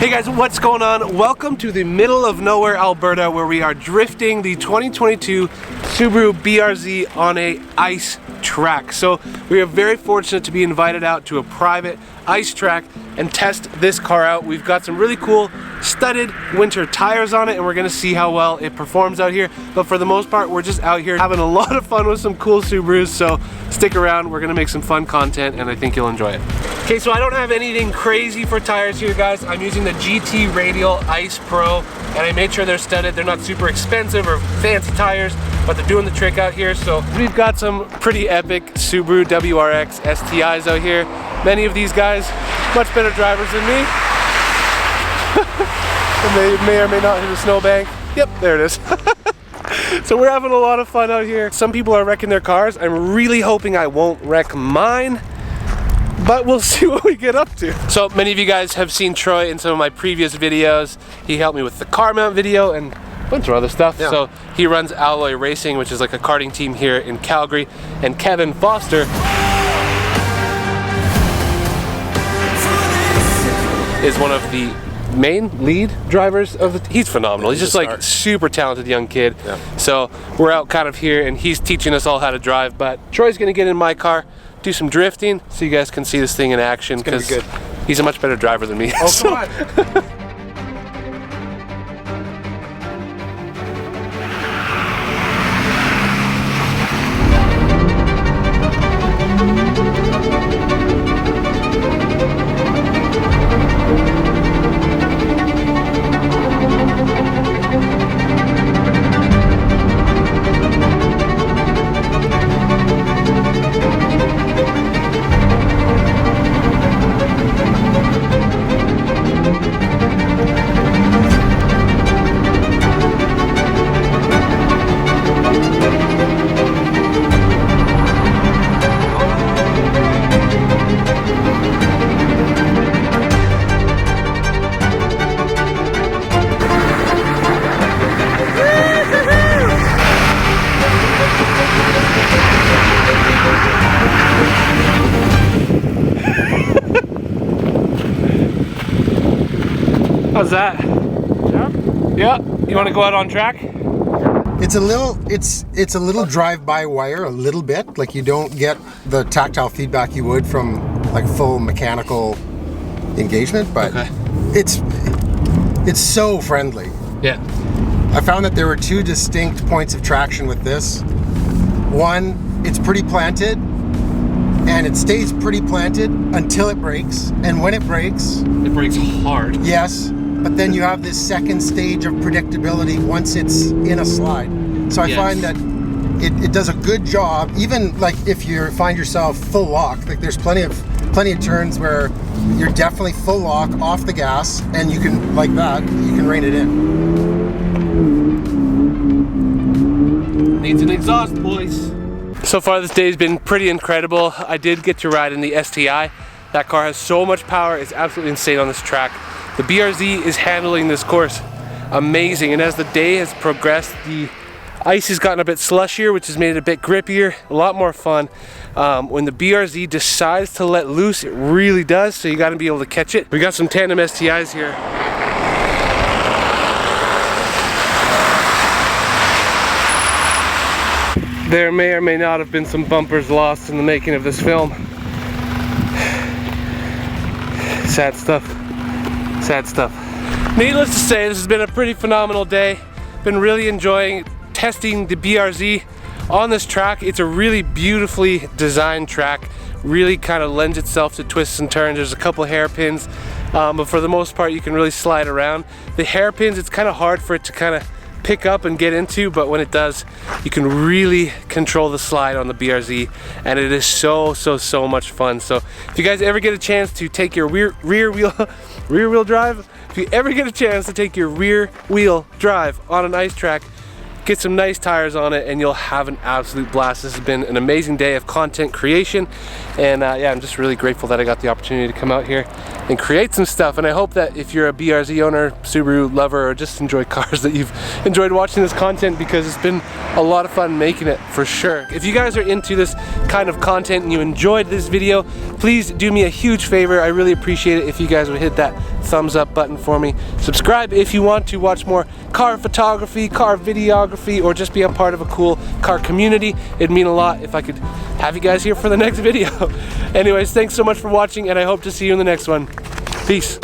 Hey guys, what's going on? Welcome to the middle of nowhere, Alberta, where we are drifting the 2022 Subaru BRZ on a ice track. So we are very fortunate to be invited out to a private ice track and test this car out. We've got some really cool studded winter tires on it and we're gonna see how well it performs out here. But for the most part, we're just out here having a lot of fun with some cool Subarus. So stick around, we're gonna make some fun content and I think you'll enjoy it. Okay, so I don't have anything crazy for tires here, guys. I'm using the GT Radial Ice Pro and I made sure they're studded. They're not super expensive or fancy tires, but they're doing the trick out here. So we've got some pretty epic Subaru WRX STIs out here. Many of these guys, much better drivers than me. And they may or may not hit a snowbank. Yep, there it is. So we're having a lot of fun out here. Some people are wrecking their cars. I'm really hoping I won't wreck mine, but we'll see what we get up to. So many of you guys have seen Troy in some of my previous videos. He helped me with the car mount video and a bunch of other stuff. Yeah. So he runs Alloy Racing, which is like a karting team here in Calgary. And Kevin Foster is one of the main lead drivers of the, he's phenomenal. He's just like super talented young kid. Yeah. So we're out kind of here and he's teaching us all how to drive, but Troy's gonna get in my car, do some drifting so you guys can see this thing in action because he's a much better driver than me. Oh, so. Come on. How's that? Yeah. You want to go out on track? It's a little drive-by wire, a little bit. Like you don't get the tactile feedback you would from like full mechanical engagement, but it's so friendly. Yeah. I found that there were two distinct points of traction with this. One, it's pretty planted, and it stays pretty planted until it breaks. And when it breaks hard. Yes. But then you have this second stage of predictability once it's in a slide. So I find that it does a good job, even like if you find yourself full lock, like there's plenty of turns where you're definitely full lock off the gas and you can, like that, you can rein it in. Needs an exhaust, boys. So far this day has been pretty incredible. I did get to ride in the STI. That car has so much power, it's absolutely insane on this track. The BRZ is handling this course amazing, and as the day has progressed, the ice has gotten a bit slushier, which has made it a bit grippier, a lot more fun. When the BRZ decides to let loose, it really does, so you gotta be able to catch it. We got some tandem STIs here. There may or may not have been some bumpers lost in the making of this film. Sad stuff. Sad stuff. Needless to say, this has been a pretty phenomenal day. Been really enjoying testing the BRZ on this track. It's a really beautifully designed track. Really kind of lends itself to twists and turns. There's a couple hairpins, but for the most part you can really slide around. The hairpins, it's kind of hard for it to kind of pick up and get into, but when it does, you can really control the slide on the BRZ, and it is so much fun. So if you guys ever get a chance to take your rear wheel drive, if you ever get a chance to take your rear wheel drive on an ice track, get some nice tires on it and you'll have an absolute blast. This has been an amazing day of content creation, and yeah, I'm just really grateful that I got the opportunity to come out here and create some stuff. And I hope that if you're a BRZ owner, Subaru lover, or just enjoy cars, that you've enjoyed watching this content, because it's been a lot of fun making it for sure. If you guys are into this kind of content and you enjoyed this video, please do me a huge favor. I really appreciate it if you guys would hit that thumbs up button for me. Subscribe if you want to watch more car photography, car videography, or just be a part of a cool car community. It'd mean a lot if I could have you guys here for the next video. Anyways, thanks so much for watching, and I hope to see you in the next one. Peace.